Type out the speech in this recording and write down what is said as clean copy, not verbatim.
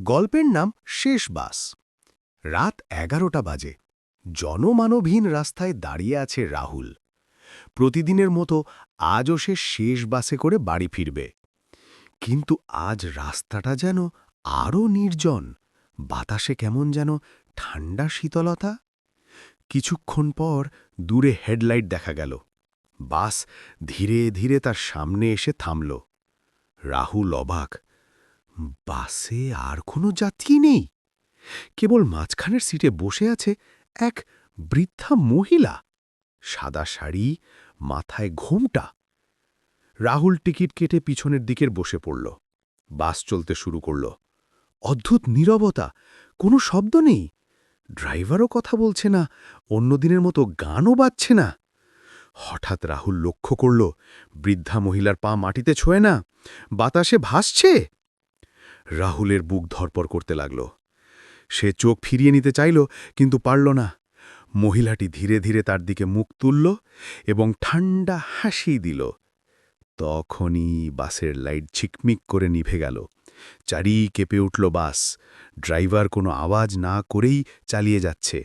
গল্পের নাম শেষ বাস। রাত 11টা বাজে। জনমানবহীন রাস্তায় দাঁড়িয়ে আছে রাহুল। প্রতিদিনের মতো আজও সে শেষ বাসে করে বাড়ি ফিরবে। কিন্তু আজ রাস্তাটা যেন আরও নির্জন, বাতাসে কেমন যেন ঠান্ডা শীতলতা। কিছুক্ষণ পর দূরে হেডলাইট দেখা গেল। বাস ধীরে ধীরে তার সামনে এসে থামল। রাহুল অবাক। বাসে আর কোনো যাত্রী নেই। কেবল মাঝখানের সিটে বসে আছে এক বৃদ্ধা মহিলা, সাদা শাড়ি, মাথায় ঘোমটা। রাহুল টিকিট কেটে পিছনের দিকের বসে পড়ল। বাস চলতে শুরু করল। অদ্ভুত নীরবতা, কোনো শব্দ নেই। ড্রাইভারও কথা বলছে না, অন্যদিনের মতো গানও বাজছে না। হঠাৎ রাহুল লক্ষ্য করল বৃদ্ধা মহিলার পা মাটিতে ছোঁয় না, বাতাসে ভাসছে। রাহুলের বুক ধরপড় করতে লাগল। সে চোখ ফিরিয়ে নিতে চাইল, কিন্তু পারল না। মহিলাটি ধীরে ধীরে তার দিকে মুখ তুলল এবং ঠান্ডা হাসি দিল। তখনই বাসের লাইট ঝিকমিক করে নিভে গেল। চারি কেঁপে উঠল বাস। ড্রাইভার কোনো আওয়াজ না করেই চালিয়ে যাচ্ছে।